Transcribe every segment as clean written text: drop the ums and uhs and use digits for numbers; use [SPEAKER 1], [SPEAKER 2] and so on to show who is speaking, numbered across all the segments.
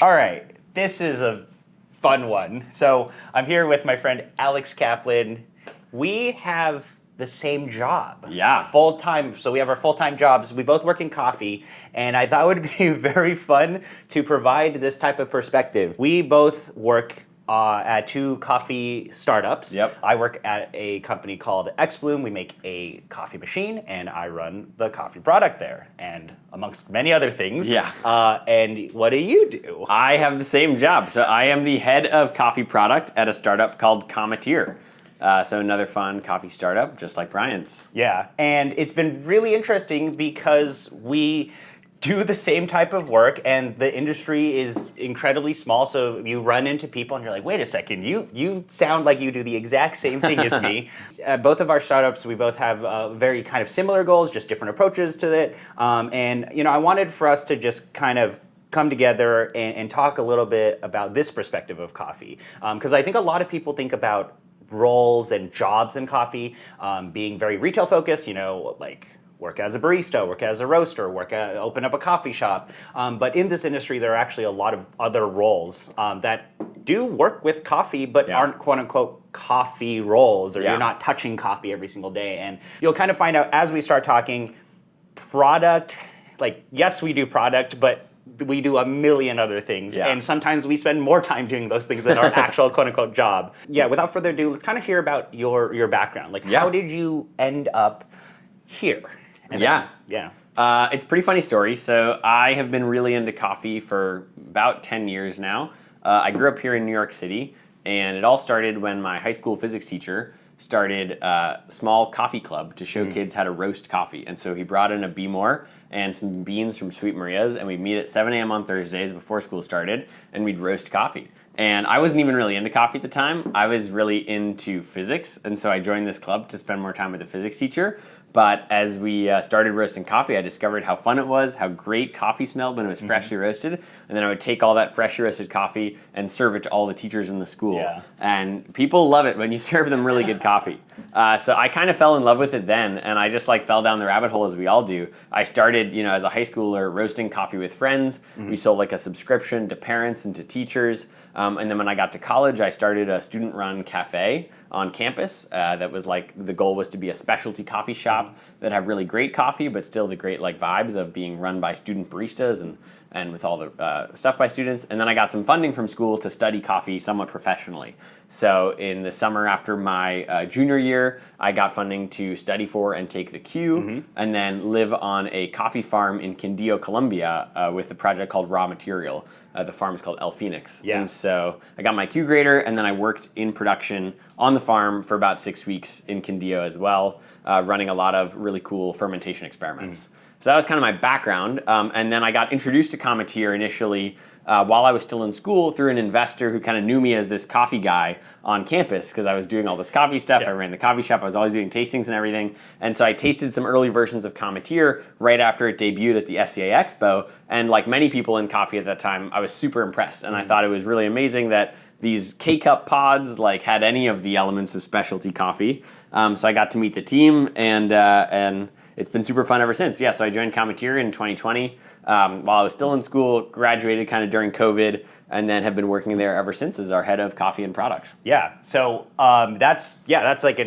[SPEAKER 1] All right, this is a fun one. So I'm here with my friend Alex Kaplan. We have the same job.
[SPEAKER 2] Yeah.
[SPEAKER 1] Full-time. So we have our full-time jobs. We both work in coffee, and I thought it would be very fun to provide this type of perspective. We both work at two coffee startups.
[SPEAKER 2] Yep.
[SPEAKER 1] I work at a company called Bloom. We make a coffee machine, and I run the coffee product there, and amongst many other things.
[SPEAKER 2] Yeah.
[SPEAKER 1] And what do you do?
[SPEAKER 2] I have the same job. So I am the head of coffee product at a startup called Cometeer. So another fun coffee startup, just like Brian's.
[SPEAKER 1] Yeah, and it's been really interesting because we do the same type of work, and the industry is incredibly small, so you run into people and you're like, wait a second, you sound like you do the exact same thing as me. Both of our startups, we both have very kind of similar goals, just different approaches to it. And I wanted for us to just kind of come together and talk a little bit about this perspective of coffee. Because I think a lot of people think about roles and jobs in coffee being very retail focused, like work as a barista, work as a roaster, open up a coffee shop. But in this industry, there are actually a lot of other roles that do work with coffee, but aren't quote unquote coffee roles, or you're not touching coffee every single day. And you'll kind of find out as we start talking product, like yes, we do product, but we do a million other things.
[SPEAKER 2] Yeah.
[SPEAKER 1] And sometimes we spend more time doing those things than our actual quote unquote job. Yeah, without further ado, let's kind of hear about your background. Like how did you end up here? And
[SPEAKER 2] It's a pretty funny story. So I have been really into coffee for about 10 years now. I grew up here in New York City, and it all started when my high school physics teacher started a small coffee club to show kids how to roast coffee. And so he brought in a Beemore and some beans from Sweet Maria's, and we'd meet at 7 a.m. on Thursdays before school started, and we'd roast coffee. And I wasn't even really into coffee at the time. I was really into physics, and so I joined this club to spend more time with the physics teacher. But as we started roasting coffee, I discovered how fun it was, how great coffee smelled when it was freshly roasted. And then I would take all that freshly roasted coffee and serve it to all the teachers in the school.
[SPEAKER 1] Yeah.
[SPEAKER 2] And people love it when you serve them really good coffee. So I kind of fell in love with it then, and I just fell down the rabbit hole as we all do. I started, as a high schooler, roasting coffee with friends. We sold a subscription to parents and to teachers. And then when I got to college, I started a student-run cafe on campus that was the goal was to be a specialty coffee shop that have really great coffee, but still the great vibes of being run by student baristas and with all the stuff by students. And then I got some funding from school to study coffee somewhat professionally. So in the summer after my junior year, I got funding to study for and take the Q, and then live on a coffee farm in Quindío, Colombia, with a project called Raw Material. The farm is called El Phoenix.
[SPEAKER 1] Yeah.
[SPEAKER 2] And so I got my Q grader, and then I worked in production on the farm for about 6 weeks in Quindío as well, running a lot of really cool fermentation experiments. So that was kind of my background. And then I got introduced to Cometeer initially while I was still in school through an investor who kind of knew me as this coffee guy on campus because I was doing all this coffee stuff. I ran the coffee shop. I was always doing tastings and everything. And so I tasted some early versions of Cometeer right after it debuted at the SCA Expo. And like many people in coffee at that time, I was super impressed. And I thought it was really amazing that these K-Cup pods had any of the elements of specialty coffee. So I got to meet the team, and it's been super fun ever since. Yeah, so I joined Cometeer in 2020 while I was still in school, graduated kind of during COVID, and then have been working there ever since as our head of coffee and product.
[SPEAKER 1] Yeah, so that's an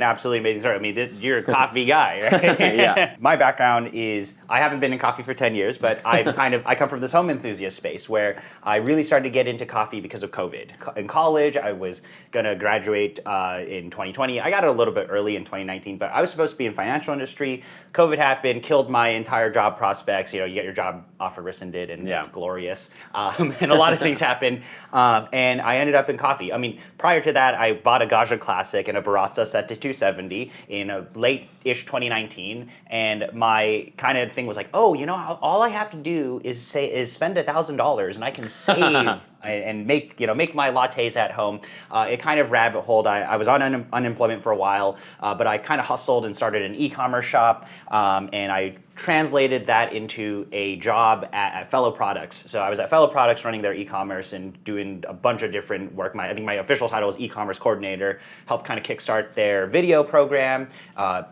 [SPEAKER 1] absolutely amazing story. I mean, you're a coffee guy, right?
[SPEAKER 2] Yeah.
[SPEAKER 1] My background is I haven't been in coffee for 10 years, but I come from this home enthusiast space where I really started to get into coffee because of COVID. In college, I was gonna graduate in 2020. I got it a little bit early in 2019, but I was supposed to be in financial industry. COVID happened, killed my entire job prospects. You get your job offer rescinded, and it's glorious. And a lot of things happened. And I ended up in coffee. I mean, prior to that, I bought a Gajah Classic and a Baratza set to 270 in a late-ish 2019. And my kind of thing was all I have to do is spend $1,000 and I can save and make my lattes at home. It kind of rabbit holed. I was on unemployment for a while, but I kind of hustled and started an e-commerce shop, and I translated that into a job at Fellow Products. So I was at Fellow Products running their e-commerce and doing a bunch of different work. I think my official title was e-commerce coordinator, helped kind of kickstart their video program,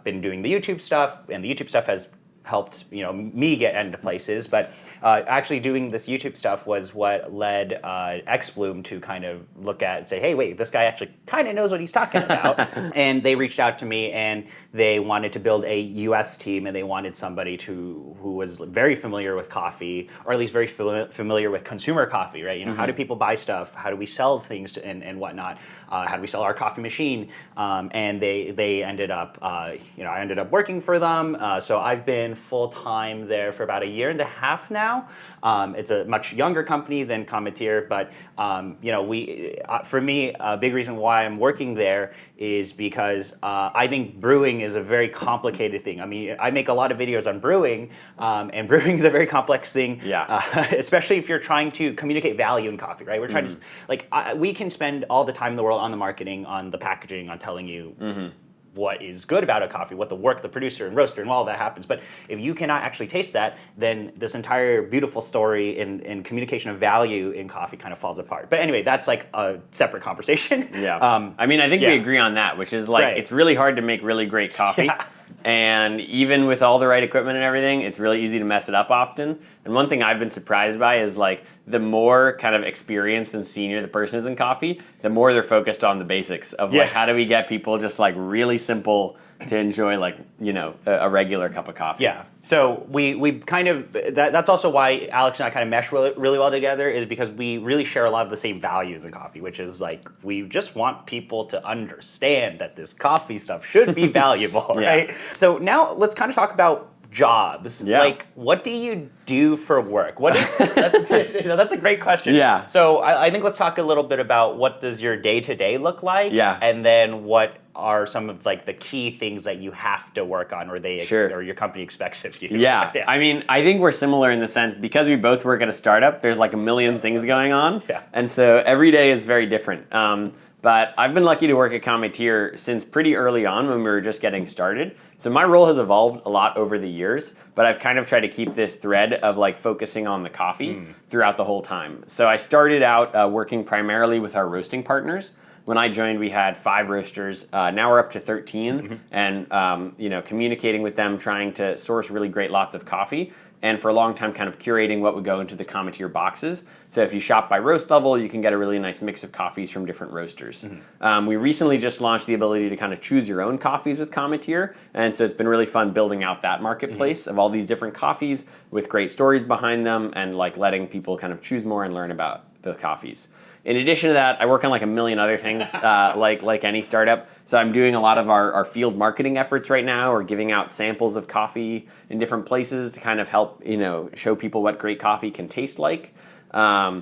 [SPEAKER 1] been doing the YouTube stuff, and the YouTube stuff has helped me get into places. But actually doing this YouTube stuff was what led XBloom to kind of look at and say, hey, wait, this guy actually kind of knows what he's talking about. And they reached out to me and they wanted to build a US team, and they wanted somebody who was very familiar with coffee, or at least very familiar with consumer coffee, right? How do people buy stuff? How do we sell things and whatnot? How do we sell our coffee machine? And they ended up, I ended up working for them. So I've been full-time there for about 1.5 years now. It's a much younger company than Cometeer, but for me, a big reason why I'm working there is because I think brewing is a very complicated thing. I mean, I make a lot of videos on brewing, and brewing is a very complex thing, especially if you're trying to communicate value in coffee, right? We're trying to, we can spend all the time in the world on the marketing, on the packaging, on telling you what is good about a coffee, what the work, the producer and roaster and all that happens. But if you cannot actually taste that, then this entire beautiful story and communication of value in coffee kind of falls apart. But anyway, that's like a separate conversation.
[SPEAKER 2] I mean, I think we agree on that, which is like, it's really hard to make really great coffee. And even with all the right equipment and everything, it's really easy to mess it up often. And one thing I've been surprised by is like the more kind of experienced and senior the person is in coffee, the more they're focused on the basics of like how do we get people just like really simple to enjoy like, a regular cup of coffee.
[SPEAKER 1] Yeah. So we kind of, that's also why Alex and I kind of mesh really well together, is because we really share a lot of the same values in coffee, which is like, we just want people to understand that this coffee stuff should be valuable, right? So now let's kind of talk about jobs. Like, what do you do for work? What is that's a great question. So I think let's talk a little bit about what does your day-to-day look like, and then what are some of like the key things that you have to work on, or or your company expects of you.
[SPEAKER 2] I mean, I think we're similar in the sense, because we both work at a startup, there's like a million things going on, and so every day is very different. But I've been lucky to work at Cometeer since pretty early on when we were just getting started. So my role has evolved a lot over the years, but I've kind of tried to keep this thread of like focusing on the coffee throughout the whole time. So I started out working primarily with our roasting partners. When I joined, we had 5 roasters. Now we're up to 13, and communicating with them, trying to source really great lots of coffee. And for a long time, kind of curating what would go into the Cometeer boxes. So if you shop by roast level, you can get a really nice mix of coffees from different roasters. We recently just launched the ability to kind of choose your own coffees with Cometeer. And so it's been really fun building out that marketplace of all these different coffees with great stories behind them, and like letting people kind of choose more and learn about the coffees. In addition to that, I work on like a million other things, like any startup. So I'm doing a lot of our field marketing efforts right now, or giving out samples of coffee in different places to kind of help, show people what great coffee can taste like. I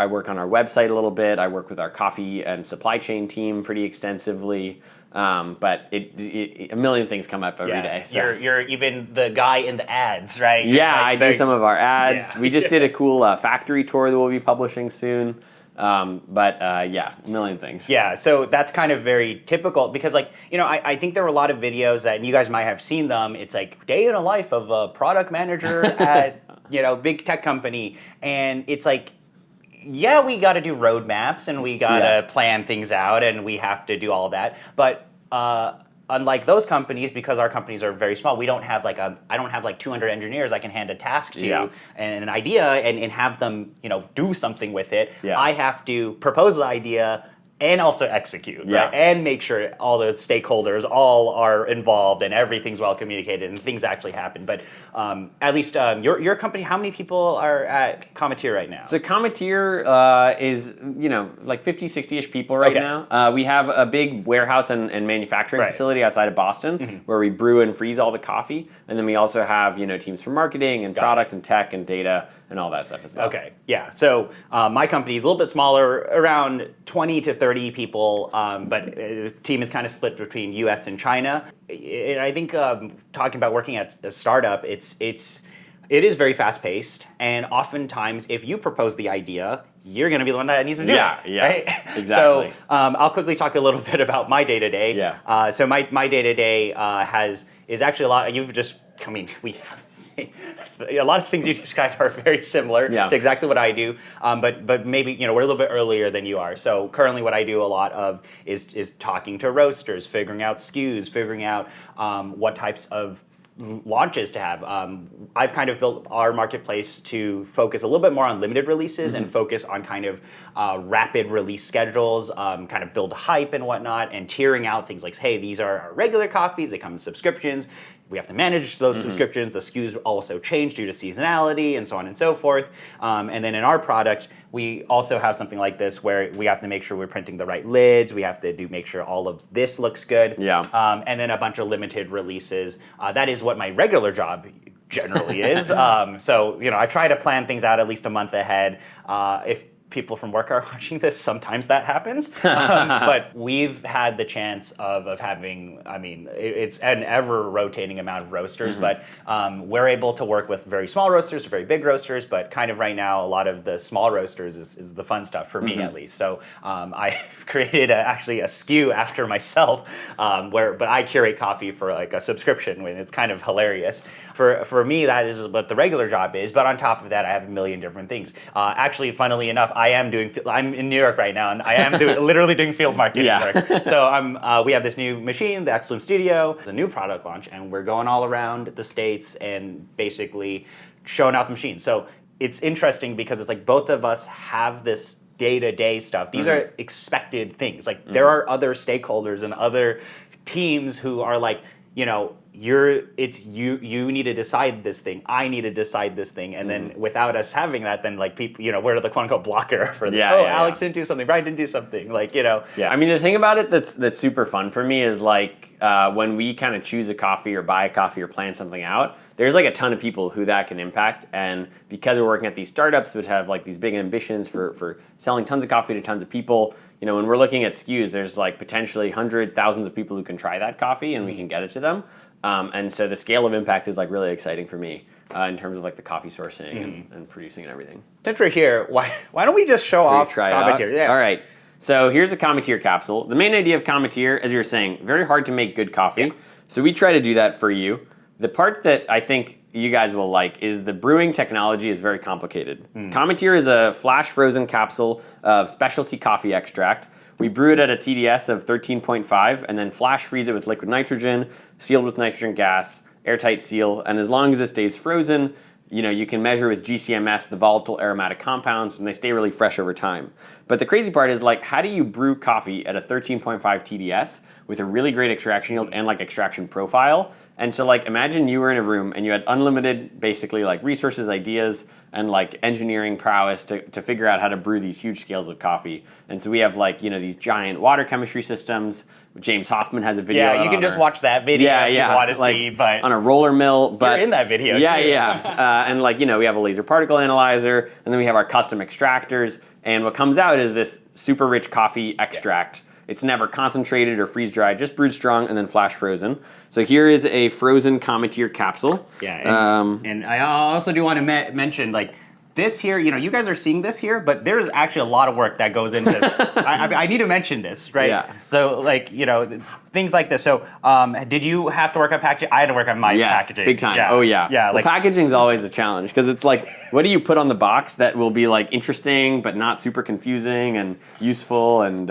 [SPEAKER 2] work on our website a little bit. I work with our coffee and supply chain team pretty extensively. But a million things come up every day. So.
[SPEAKER 1] You're even the guy in the ads, right?
[SPEAKER 2] I do some of our ads. We just did a cool factory tour that we'll be publishing soon. A million things.
[SPEAKER 1] Yeah, so that's kind of very typical, because I think there were a lot of videos that, and you guys might have seen them, it's like day in a life of a product manager at, big tech company, and it's like, yeah, we got to do roadmaps and we got to plan things out and we have to do all of that. But unlike those companies, because our companies are very small, I don't have like 200 engineers I can hand a task to and an idea and have them, do something with it. I have to propose the idea and also execute, right? And make sure all the stakeholders all are involved and everything's well communicated and things actually happen. But at least your company, how many people are at Cometeer right now?
[SPEAKER 2] So Cometeer is, like 50, 60-ish people right now. We have a big warehouse and manufacturing facility outside of Boston where we brew and freeze all the coffee. And then we also have, teams for marketing and product and tech and data and all that stuff as well.
[SPEAKER 1] Okay, yeah. So my company is a little bit smaller, around 20 to 30 people, but the team is kind of split between US and China. And I think talking about working at a startup, it is very fast-paced, and oftentimes if you propose the idea, you're going to be the one that needs to do it. Right?
[SPEAKER 2] Exactly.
[SPEAKER 1] So I'll quickly talk a little bit about my day-to-day. So my day-to-day is actually a lot. We have a lot of things you described are very similar to exactly what I do, but maybe we're a little bit earlier than you are. So currently, what I do a lot of is talking to roasters, figuring out SKUs, figuring out what types of launches to have. I've kind of built our marketplace to focus a little bit more on limited releases and focus on kind of rapid release schedules, kind of build hype and whatnot, and tiering out things like, hey, these are our regular coffees, they come in subscriptions. We have to manage those subscriptions. The SKUs also change due to seasonality and so on and so forth. And then in our product, we also have something like this where we have to make sure we're printing the right lids. We have to make sure all of this looks good.
[SPEAKER 2] Yeah.
[SPEAKER 1] And then a bunch of limited releases. That is what my regular job generally is. So, I try to plan things out at least a month ahead. If people from work are watching this, sometimes that happens. But we've had the chance of having, it's an ever rotating amount of roasters, but we're able to work with very small roasters, very big roasters, but kind of right now, a lot of the small roasters is the fun stuff for me at least. So I created actually a SKU after myself, but I curate coffee for like a subscription, and it's kind of hilarious. For me, that is what the regular job is, but on top of that, I have a million different things. Actually, funnily enough, I'm in New York right now, and I am literally doing field marketing work. So we have this new machine, the X-Bloom Studio. It's a new product launch, and we're going all around the States and basically showing out the machine. So it's interesting because it's like both of us have this day-to-day stuff. These are expected things. Like there are other stakeholders and other teams who are like, you need to decide this thing. I need to decide this thing. And then without us having that, then like people, we're the quote unquote blocker for this. Alex didn't do something, Brian didn't do something.
[SPEAKER 2] Yeah, I mean, the thing about it that's super fun for me is like when we kind of choose a coffee or buy a coffee or plan something out, there's like a ton of people who that can impact. And because we're working at these startups which have like these big ambitions for selling tons of coffee to tons of people, when we're looking at SKUs, there's like potentially hundreds, thousands of people who can try that coffee and we can get it to them. And so the scale of impact is like really exciting for me in terms of like the coffee sourcing and producing and everything.
[SPEAKER 1] Since we're here, why don't we just show off Cometeer?
[SPEAKER 2] Yeah. All right. So here's a Cometeer capsule. The main idea of Cometeer, as you were saying, very hard to make good coffee. Yeah. So we try to do that for you. The part that I think you guys will like is the brewing technology is very complicated. Cometeer is a flash frozen capsule of specialty coffee extract. We brew it at a TDS of 13.5 and then flash freeze it with liquid nitrogen, sealed with nitrogen gas, airtight seal, and as long as it stays frozen, you can measure with GCMS the volatile aromatic compounds and they stay really fresh over time. But the crazy part is like, how do you brew coffee at a 13.5 TDS with a really great extraction yield and like extraction profile? And so like imagine you were in a room and you had unlimited basically like resources, ideas, and like engineering prowess to figure out how to brew these huge scales of coffee. And so we have like, these giant water chemistry systems. James Hoffman has a video.
[SPEAKER 1] Yeah, you can just watch that video if you want to
[SPEAKER 2] like,
[SPEAKER 1] see, but
[SPEAKER 2] on a roller mill. But
[SPEAKER 1] you're in that video too.
[SPEAKER 2] And like, we have a laser particle analyzer and then we have our custom extractors. And what comes out is this super rich coffee extract. Yeah. It's never concentrated or freeze-dried, just brewed strong and then flash frozen. So here is a frozen Cometeer capsule.
[SPEAKER 1] Yeah, and I also do want to mention, like, this here, you guys are seeing this here, but there's actually a lot of work that goes into I need to mention this, right?
[SPEAKER 2] Yeah.
[SPEAKER 1] So, like, things like this. So, did you have to work on packaging? I had to work on my packaging.
[SPEAKER 2] Big time.
[SPEAKER 1] Yeah.
[SPEAKER 2] Oh, yeah.
[SPEAKER 1] Yeah.
[SPEAKER 2] Well, packaging is always a challenge because it's like, what do you put on the box that will be like interesting but not super confusing and useful and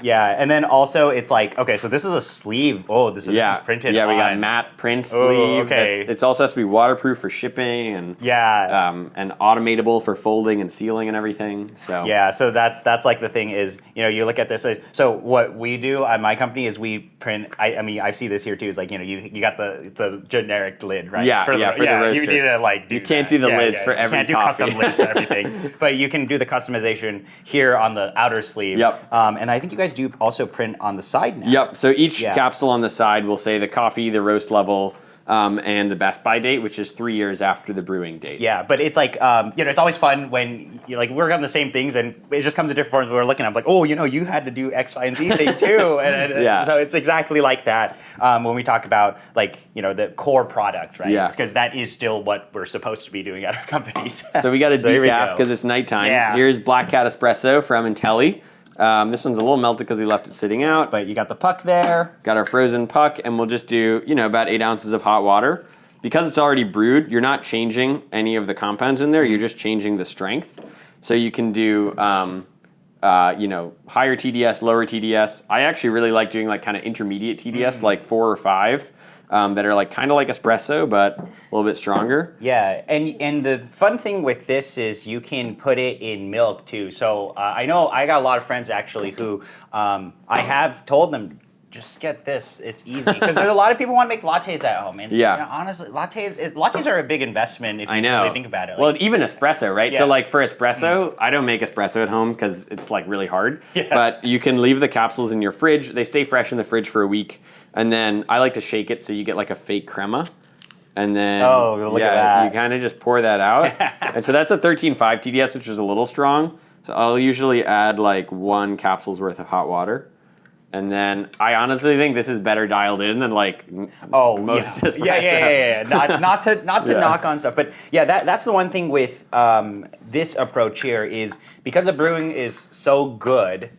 [SPEAKER 1] yeah, and then also it's like, okay, so this is a sleeve. Oh, this is printed.
[SPEAKER 2] Yeah, we got matte print sleeve.
[SPEAKER 1] Okay.
[SPEAKER 2] It's also has to be waterproof for shipping and and automatable for folding and sealing and everything. So
[SPEAKER 1] yeah, so that's like the thing is, you look at this. So what we do at my company is we print. I see this here too. Is like you got the generic lid, right?
[SPEAKER 2] For the roaster.
[SPEAKER 1] You need to like do
[SPEAKER 2] you can't do the lids for every
[SPEAKER 1] coffee. You can't do custom lids for everything, but you can do the customization here on the outer sleeve.
[SPEAKER 2] Yep.
[SPEAKER 1] And I think you guys do also print on the side now.
[SPEAKER 2] Yep. So each capsule on the side will say the coffee, the roast level, and the best by date, which is 3 years after the brewing date.
[SPEAKER 1] Yeah, but it's like, it's always fun when you like work on the same things and it just comes in different forms. We're looking at like, oh, you had to do X, Y, and Z thing too. And so it's exactly like that when we talk about like, the core product, right?
[SPEAKER 2] Yeah.
[SPEAKER 1] Because that is still what we're supposed to be doing at our companies.
[SPEAKER 2] So we got a decaf because it's nighttime. Yeah. Here's Black Cat Espresso from Intelli. This one's a little melted because we left it sitting out.
[SPEAKER 1] But you got the puck there.
[SPEAKER 2] Got our frozen puck, and we'll just do, about 8 ounces of hot water. Because it's already brewed, you're not changing any of the compounds in there. You're just changing the strength. So you can do, higher TDS, lower TDS. I actually really like doing like kind of intermediate TDS, like 4 or 5. that are like kind of like espresso, but a little bit stronger.
[SPEAKER 1] Yeah, and the fun thing with this is you can put it in milk too. So I know I got a lot of friends actually who I have told them, just get this. It's easy because there's a lot of people want to make lattes at home, and honestly, lattes are a big investment if you really think about it.
[SPEAKER 2] Well, even espresso, right?
[SPEAKER 1] Yeah.
[SPEAKER 2] So like for espresso, I don't make espresso at home because it's like really hard. Yeah. But you can leave the capsules in your fridge. They stay fresh in the fridge for a week, and then I like to shake it so you get like a fake crema. And then
[SPEAKER 1] look at that.
[SPEAKER 2] You kind of just pour that out. And so that's a 13.5 TDS, which is a little strong. So I'll usually add like 1 capsule's worth of hot water. And then I honestly think this is better dialed in than like most espresso.
[SPEAKER 1] Yeah. Not to knock on stuff, but yeah, that's the one thing with this approach here is because the brewing is so good,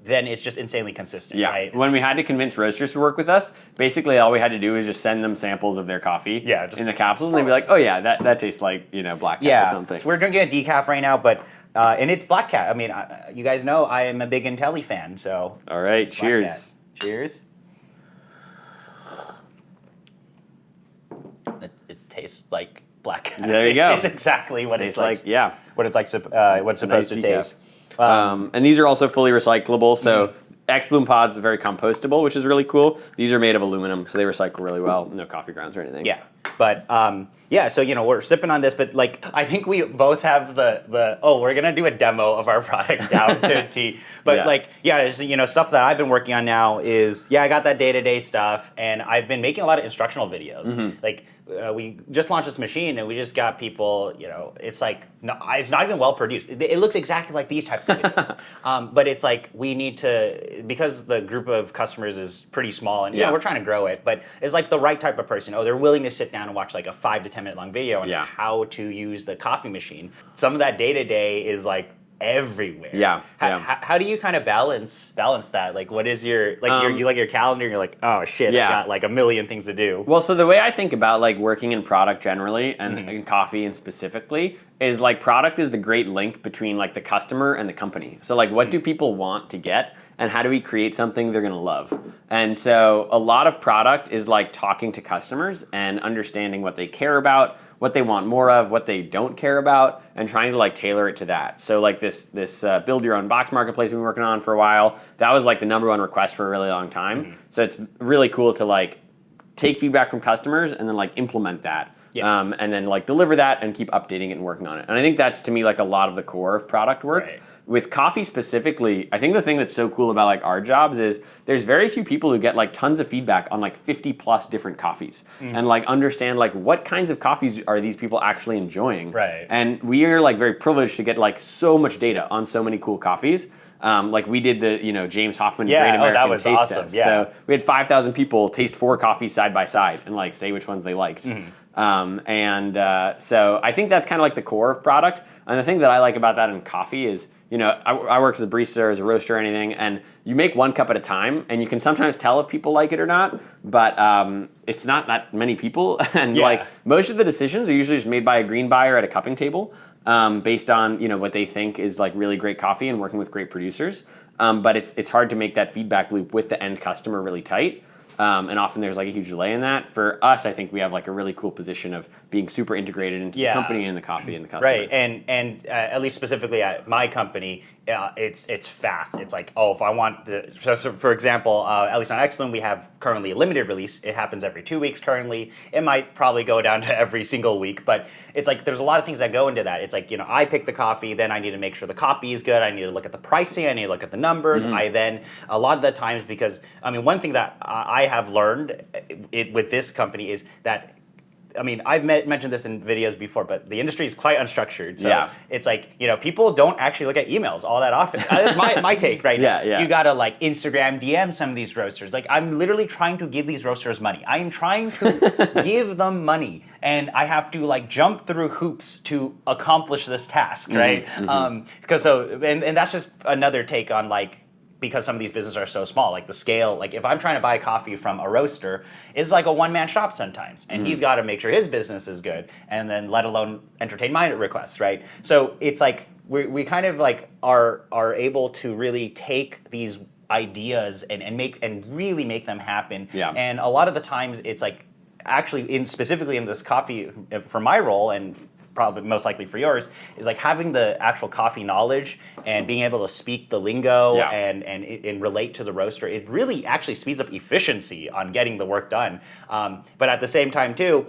[SPEAKER 1] then it's just insanely consistent.
[SPEAKER 2] Yeah.
[SPEAKER 1] Right?
[SPEAKER 2] When we had to convince roasters to work with us, basically all we had to do was just send them samples of their coffee in the capsules, and they'd be like, oh yeah, that tastes like Black Cat or something.
[SPEAKER 1] We're drinking a decaf right now, but and it's Black Cat. I mean, you guys know I am a big Intelli fan, so.
[SPEAKER 2] All right, cheers.
[SPEAKER 1] Cheers. It tastes like Black Cat.
[SPEAKER 2] There you go.
[SPEAKER 1] It tastes exactly what it's like.
[SPEAKER 2] Yeah.
[SPEAKER 1] What it's like. What's supposed to taste.
[SPEAKER 2] And these are also fully recyclable. So X-Bloom pods are very compostable, which is really cool. These are made of aluminum, so they recycle really well. No coffee grounds or anything.
[SPEAKER 1] Yeah, but so we're sipping on this, but like I think we both have the we're gonna do a demo of our product down to a T. But it's, stuff that I've been working on now is I got that day-to-day stuff, and I've been making a lot of instructional videos. Like we just launched this machine, and we just got people. It's like it's not even well produced. It looks exactly like these types of videos, but it's like we need to, because the group of customers is pretty small, and we're trying to grow it. But it's like the right type of person. They're willing to sit down and watch like a 5 to 10 minute long video on how to use the coffee machine. Some of that day to day is like everywhere. How do you kind of balance that? Like, what is your you like your calendar? And you're like, oh shit, I got like a million things to do.
[SPEAKER 2] Well, so the way I think about like working in product generally and in coffee and specifically is like product is the great link between like the customer and the company. So like, what do people want to get? And how do we create something they're gonna love? And so a lot of product is like talking to customers and understanding what they care about, what they want more of, what they don't care about, and trying to like tailor it to that. So like this build your own box marketplace we've been working on for a while, that was like the #1 request for a really long time. So it's really cool to like take feedback from customers and then like implement that. And then like deliver that and keep updating it and working on it. And I think that's to me like a lot of the core of product work.
[SPEAKER 1] Right.
[SPEAKER 2] With coffee specifically, I think the thing that's so cool about like our jobs is there's very few people who get like tons of feedback on like 50 plus different coffees and like understand like what kinds of coffees are these people actually enjoying.
[SPEAKER 1] Right.
[SPEAKER 2] And we are like very privileged to get like so much data on so many cool coffees. Like we did the James Hoffman Great American
[SPEAKER 1] that was
[SPEAKER 2] Taste
[SPEAKER 1] awesome.
[SPEAKER 2] Test. So we had 5,000 people taste 4 coffees side by side and like say which ones they liked. So I think that's kind of like the core of product. And the thing that I like about that in coffee is, I work as a barista or as a roaster or anything, and you make 1 cup at a time, and you can sometimes tell if people like it or not, but it's not that many people. And like most of the decisions are usually just made by a green buyer at a cupping table based on what they think is like really great coffee and working with great producers. But it's hard to make that feedback loop with the end customer really tight. And often there's like a huge delay in that. For us, I think we have like a really cool position of being super integrated into the company and the coffee and the customer.
[SPEAKER 1] Right, and at least specifically at my company, it's fast. It's like, if I want for example, at least on X-Bloom, we have currently a limited release. It happens every 2 weeks currently. It might probably go down to every single week, but it's like there's a lot of things that go into that. It's like, I pick the coffee, then I need to make sure the copy is good. I need to look at the pricing. I need to look at the numbers. I then, a lot of the times, because, one thing that I have learned with this company is that, I've mentioned this in videos before, but the industry is quite unstructured. So it's like, people don't actually look at emails all that often. That's my take right now. You gotta like Instagram DM some of these roasters. Like I'm literally trying to give these roasters money. I am trying to give them money. And I have to like jump through hoops to accomplish this task, right? And that's just another take on like, because some of these businesses are so small, like the scale, like if I'm trying to buy coffee from a roaster, it's like a one-man shop sometimes. And he's got to make sure his business is good and then let alone entertain my requests, right? So it's like we kind of like are able to really take these ideas and really make them happen. And a lot of the times it's like actually specifically in this coffee for my role and probably most likely for yours is like having the actual coffee knowledge and being able to speak the lingo and relate to the roaster. It really actually speeds up efficiency on getting the work done. But at the same time too,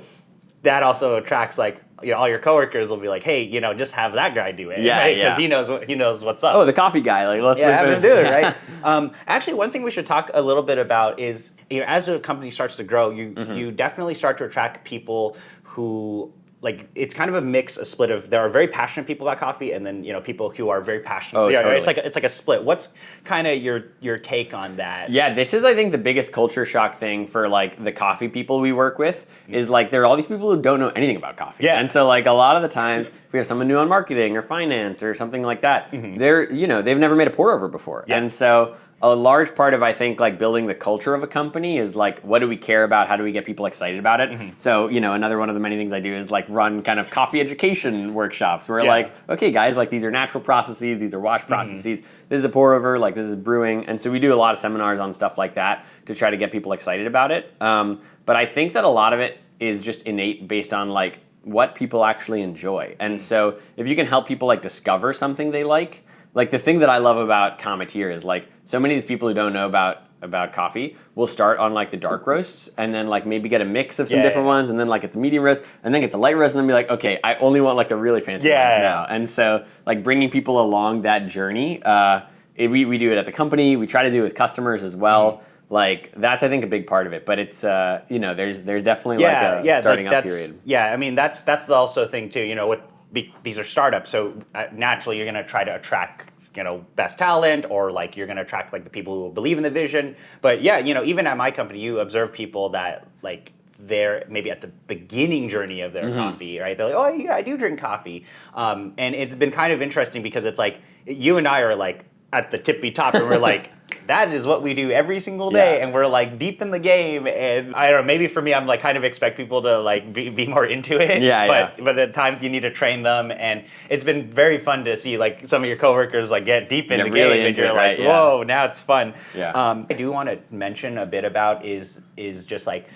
[SPEAKER 1] that also attracts like, all your coworkers will be like, hey, just have that guy do it.
[SPEAKER 2] Yeah,
[SPEAKER 1] right? Because he knows what's up.
[SPEAKER 2] Oh, the coffee guy. Like, let's
[SPEAKER 1] have him do it, right? Actually, one thing we should talk a little bit about is, as a company starts to grow, you definitely start to attract people who, like, it's kind of a split of, there are very passionate people about coffee, and then people who are very passionate.
[SPEAKER 2] Oh, totally.
[SPEAKER 1] It's like a split. What's kind of your take on that?
[SPEAKER 2] Yeah, this is, I think, the biggest culture shock thing for like the coffee people we work with is like there are all these people who don't know anything about coffee.
[SPEAKER 1] Yeah.
[SPEAKER 2] And so like a lot of the times we have someone new on marketing or finance or something like that. They're they've never made a pour over before.
[SPEAKER 1] Yeah.
[SPEAKER 2] And so a large part of, I think, like building the culture of a company is like, what do we care about? How do we get people excited about it? So, another one of the many things I do is like run kind of coffee education workshops where like, okay, guys, like these are natural processes, these are wash processes, this is a pour over, like this is brewing. And so we do a lot of seminars on stuff like that to try to get people excited about it. But I think that a lot of it is just innate based on like what people actually enjoy. And so if you can help people like discover something they like the thing that I love about Cometeer is like so many of these people who don't know about coffee will start on like the dark roasts and then like maybe get a mix of some different ones and then like get the medium roast and then get the light roast and then be like, okay, I only want like the really fancy ones now. And so like bringing people along that journey, we do it at the company. We try to do it with customers as well. Like that's, I think, a big part of it, but it's there's definitely like a starting up period.
[SPEAKER 1] Yeah, I mean that's also a thing too. These are startups, so naturally you're going to try to attract best talent, or like you're going to attract like the people who believe in the vision. But yeah, even at my company, you observe people that like they're maybe at the beginning journey of their coffee, right? They're like, oh yeah, I do drink coffee, and it's been kind of interesting because it's like you and I are like at the tippy top, and we're like, that is what we do every single day, and we're like deep in the game. And I don't know, maybe for me, I'm like kind of expect people to like be more into it. But at times you need to train them, and it's been very fun to see like some of your coworkers like get deep in the
[SPEAKER 2] really
[SPEAKER 1] game, and you're
[SPEAKER 2] like,
[SPEAKER 1] whoa, now it's fun.
[SPEAKER 2] Yeah.
[SPEAKER 1] I do want to mention a bit about is just like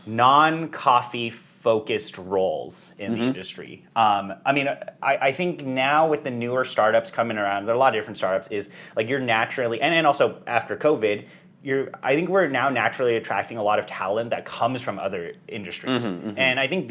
[SPEAKER 1] non-coffee focused roles in the industry. I mean, I think now with the newer startups coming around, there are a lot of different startups, is like you're naturally, and also after COVID, I think we're now naturally attracting a lot of talent that comes from other industries. And I think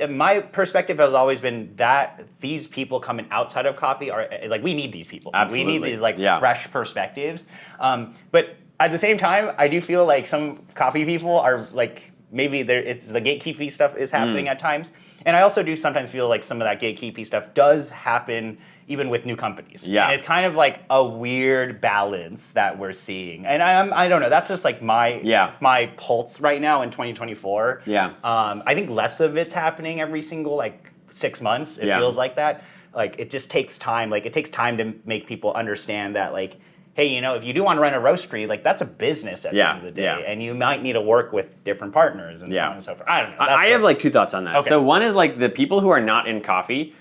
[SPEAKER 1] my perspective has always been that these people coming outside of coffee are like, we need these people.
[SPEAKER 2] Absolutely.
[SPEAKER 1] We need these like fresh perspectives. But at the same time, I do feel like some coffee people are like, maybe it's the gatekeeping stuff is happening at times. And I also do sometimes feel like some of that gatekeeping stuff does happen even with new companies.
[SPEAKER 2] Yeah.
[SPEAKER 1] And it's kind of like a weird balance that we're seeing. And I don't know, that's just like my pulse right now in 2024.
[SPEAKER 2] Yeah.
[SPEAKER 1] I think less of it's happening every single like 6 months. It feels like that. Like it just takes time. Like it takes time to make people understand that like, hey, if you do want to run a roastery, like that's a business at the end of the day, and you might need to work with different partners and so on and so forth. I don't know.
[SPEAKER 2] I have like two thoughts on that.
[SPEAKER 1] Okay.
[SPEAKER 2] So one is like the people who are not in coffee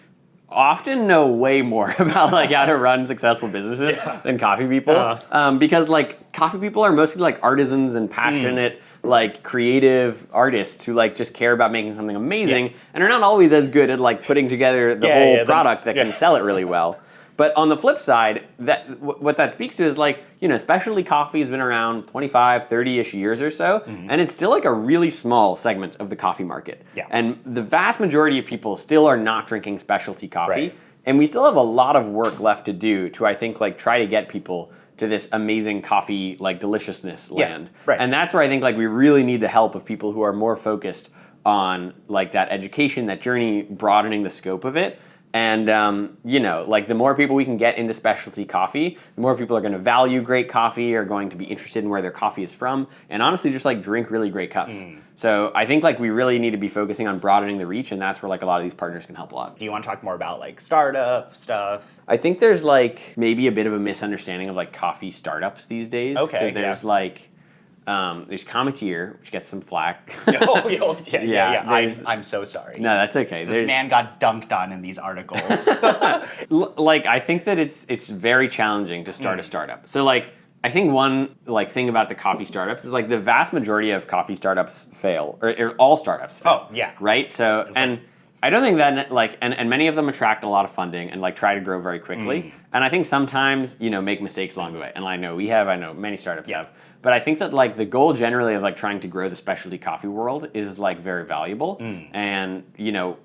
[SPEAKER 2] often know way more about like how to run successful businesses than coffee people, because like coffee people are mostly like artisans and passionate like creative artists who like just care about making something amazing and are not always as good at like putting together the whole product that can sell it really well. But on the flip side, what that speaks to is like, specialty coffee has been around 25, 30-ish years or so, and it's still like a really small segment of the coffee market.
[SPEAKER 1] Yeah.
[SPEAKER 2] And the vast majority of people still are not drinking specialty coffee,
[SPEAKER 1] Right.
[SPEAKER 2] and we still have a lot of work left to do to, I think, like try to get people to this amazing coffee, like deliciousness land.
[SPEAKER 1] Right.
[SPEAKER 2] And that's where I think like we really need the help of people who are more focused on like that education, that journey, broadening the scope of it. And, like the more people we can get into specialty coffee, the more people are going to value great coffee, are going to be interested in where their coffee is from, and honestly just like drink really great cups. So I think like we really need to be focusing on broadening the reach, and that's where like a lot of these partners can help a lot.
[SPEAKER 1] Do you want to talk more about like startup stuff?
[SPEAKER 2] I think there's like maybe a bit of a misunderstanding of like coffee startups these days.
[SPEAKER 1] Okay,
[SPEAKER 2] There's like... there's Cometeer, which gets some flack.
[SPEAKER 1] I'm so sorry.
[SPEAKER 2] No, that's okay.
[SPEAKER 1] This man got dunked on in these articles.
[SPEAKER 2] Like, I think that it's very challenging to start a startup. So, like, I think one like thing about the coffee startups is like the vast majority of coffee startups fail, or all startups fail.
[SPEAKER 1] Oh, yeah.
[SPEAKER 2] Right. So and I don't think that like and many of them attract a lot of funding and like try to grow very quickly. And I think sometimes make mistakes along the way. And I know many startups have. But I think that like the goal generally of like trying to grow the specialty coffee world is like very valuable. And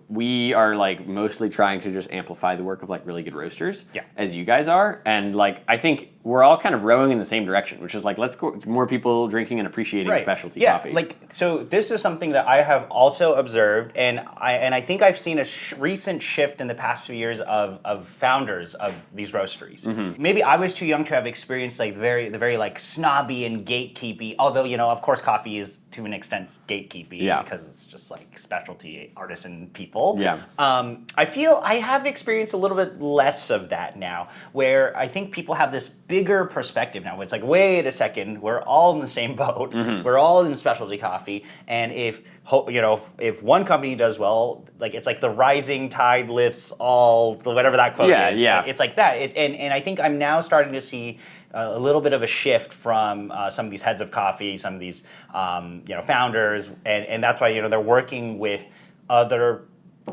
[SPEAKER 2] we are like mostly trying to just amplify the work of like really good roasters, as you guys are. And like I think we're all kind of rowing in the same direction, which is like let's go more people drinking and appreciating specialty coffee.
[SPEAKER 1] Like so this is something that I have also observed, and I think I've seen a recent shift in the past few years of founders of these roasteries. Maybe I was too young to have experienced like the very like snobby and gatekeepy, although of course coffee is to an extent gatekeepy because it's just like specialty artisan people. I feel I have experienced a little bit less of that now, where I think people have this bigger perspective now. It's like, wait a second, we're all in the same boat. We're all in specialty coffee, and if one company does well, like it's like the rising tide lifts all, whatever that quote is. It's like that. And I think I'm now starting to see a little bit of a shift from some of these heads of coffee, some of these founders, and that's why they're working with other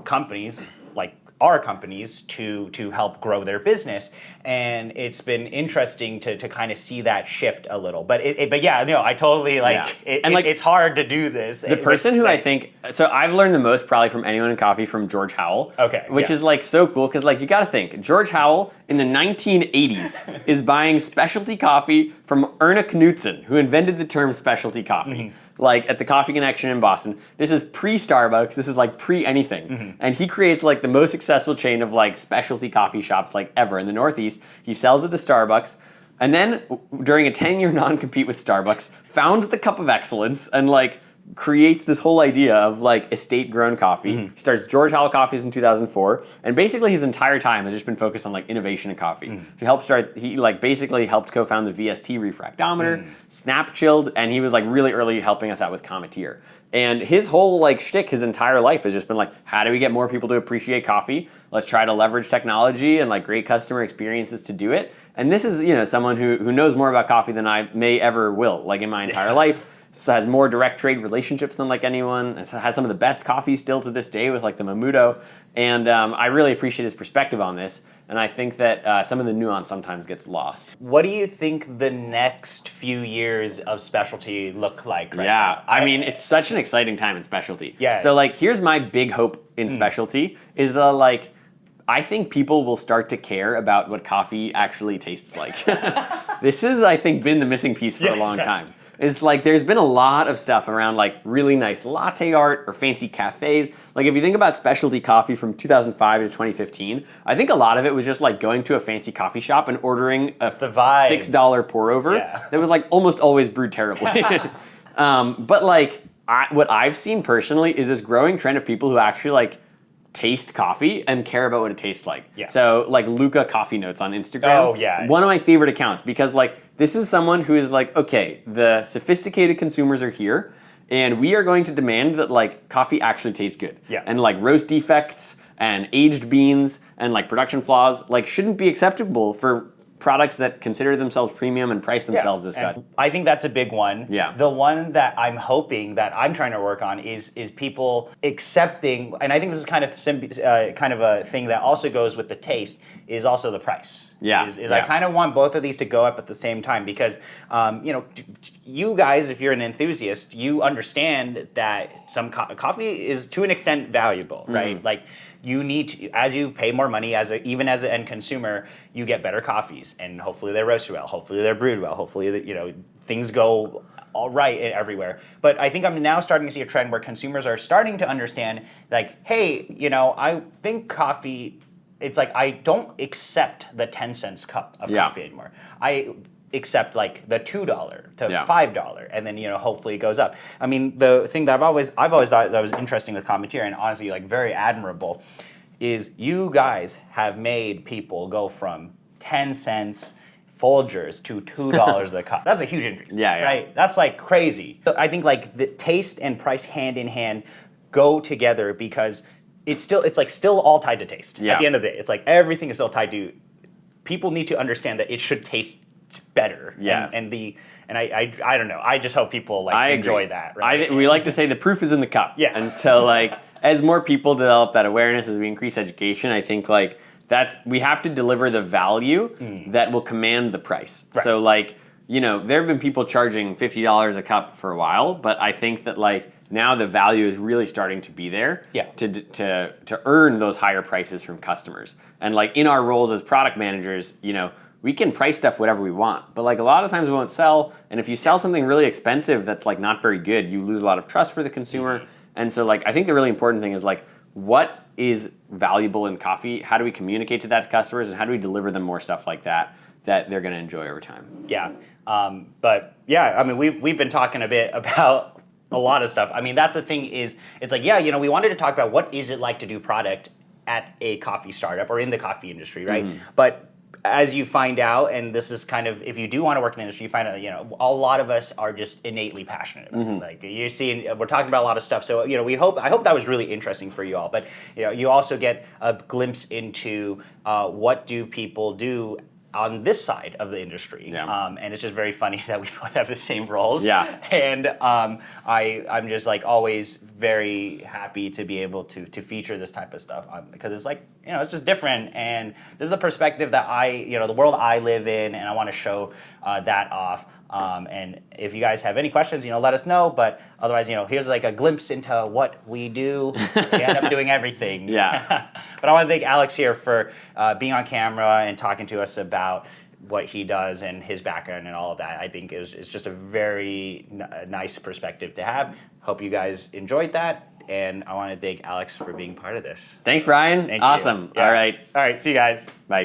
[SPEAKER 1] companies like our companies to help grow their business, and it's been interesting to kind of see that shift a little. But I totally it's hard to do this.
[SPEAKER 2] The person who I think I've learned the most probably from anyone in coffee from George Howell. Which is like so cool because like you got to think George Howell in the 1980s is buying specialty coffee from Erna Knudsen, who invented the term specialty coffee. Like at the Coffee Connection in Boston. This is pre-Starbucks. This is like pre-anything. And he creates like the most successful chain of like specialty coffee shops like ever in the Northeast. He sells it to Starbucks. And then during a 10-year non-compete with Starbucks, founds the Cup of Excellence and like creates this whole idea of like estate-grown coffee. He starts George Howell Coffees in 2004, and basically his entire time has just been focused on like innovation in coffee. He like basically helped co-found the VST refractometer, Snap Chilled, and he was like really early helping us out with Cometeer. And his whole like shtick, his entire life has just been like, how do we get more people to appreciate coffee? Let's try to leverage technology and like great customer experiences to do it. And this is someone who knows more about coffee than I may ever will, like in my entire life. So has more direct trade relationships than like anyone. Has some of the best coffee still to this day with like the Mamuto. And I really appreciate his perspective on this. And I think that some of the nuance sometimes gets lost.
[SPEAKER 1] What do you think the next few years of specialty look like right now?
[SPEAKER 2] I mean, it's such an exciting time in specialty.
[SPEAKER 1] Yeah.
[SPEAKER 2] So like, here's my big hope in specialty is that like, I think people will start to care about what coffee actually tastes like. This has, I think, been the missing piece for a long time. It's like there's been a lot of stuff around like really nice latte art or fancy cafes. Like if you think about specialty coffee from 2005 to 2015, I think a lot of it was just like going to a fancy coffee shop and ordering a $6 pour over that was like almost always brewed terribly. But like what I've seen personally is this growing trend of people who actually like taste coffee and care about what it tastes like. So like Luca Coffee Notes on Instagram. One of my favorite accounts because like this is someone who is like, okay, the sophisticated consumers are here and we are going to demand that like coffee actually tastes good. And like roast defects and aged beans and like production flaws like shouldn't be acceptable for products that consider themselves premium and price themselves as such.
[SPEAKER 1] I think that's a big one. The one that I'm hoping that I'm trying to work on is people accepting, and I think this is kind of a thing that also goes with the taste, is also the price. I kind of want both of these to go up at the same time because, you guys, if you're an enthusiast, you understand that some coffee is to an extent valuable, right? Like you need to, as you pay more money, even as an end consumer, you get better coffees, and hopefully they're roasted well, hopefully they're brewed well, hopefully things go all right everywhere. But I think I'm now starting to see a trend where consumers are starting to understand, like, hey, I think coffee. It's like I don't accept the 10-cent cup of coffee anymore. I accept like the $2 to $5, and then hopefully it goes up. I mean, the thing that I've always thought that was interesting with Cometeer, and honestly like very admirable, is you guys have made people go from 10 cents Folgers to $2 a cup. That's a huge increase. Right? That's like crazy. So I think like the taste and price hand in hand go together because it's still all tied to taste. At the end of the day, it's like everything is still tied to. People need to understand that it should taste better.
[SPEAKER 2] Yeah.
[SPEAKER 1] And I don't know. I just hope people enjoy that. Right?
[SPEAKER 2] We like to say the proof is in the cup.
[SPEAKER 1] Yeah.
[SPEAKER 2] And so as more people develop that awareness, as we increase education, I think we have to deliver the value that will command the price.
[SPEAKER 1] Right.
[SPEAKER 2] So there have been people charging $50 a cup for a while, but I think that now the value is really starting to be there to earn those higher prices from customers. And in our roles as product managers, we can price stuff whatever we want, but a lot of times we won't sell. And if you sell something really expensive that's not very good, you lose a lot of trust for the consumer. Mm-hmm. And so I think the really important thing is what is valuable in coffee? How do we communicate to that to customers, and how do we deliver them more stuff like that they're going to enjoy over time?
[SPEAKER 1] Yeah, but yeah, I mean we've been talking a bit about a lot of stuff. I mean that's the thing is it's we wanted to talk about what is it like to do product at a coffee startup or in the coffee industry, right? Mm-hmm. But as you find out, and this is kind of, if you do want to work in the industry, you find out, a lot of us are just innately passionate about it. You see, we're talking about a lot of stuff. So, I hope that was really interesting for you all. But, you also get a glimpse into what do people do on this side of the industry. Yeah. And it's just very funny that we both have the same roles. Yeah. And I'm just always very happy to be able to feature this type of stuff because it's it's just different, and this is the perspective that the world I live in, and I want to show that off. And if you guys have any questions, let us know. But otherwise, here's a glimpse into what we do. We end up doing everything. Yeah. But I want to thank Alex here for being on camera and talking to us about what he does and his background and all of that. I think it's just a very nice perspective to have. Hope you guys enjoyed that. And I want to thank Alex for being part of this.
[SPEAKER 2] Thank Brian.
[SPEAKER 1] Thank
[SPEAKER 2] awesome.
[SPEAKER 1] You. Yeah.
[SPEAKER 2] All right.
[SPEAKER 1] See you guys.
[SPEAKER 2] Bye.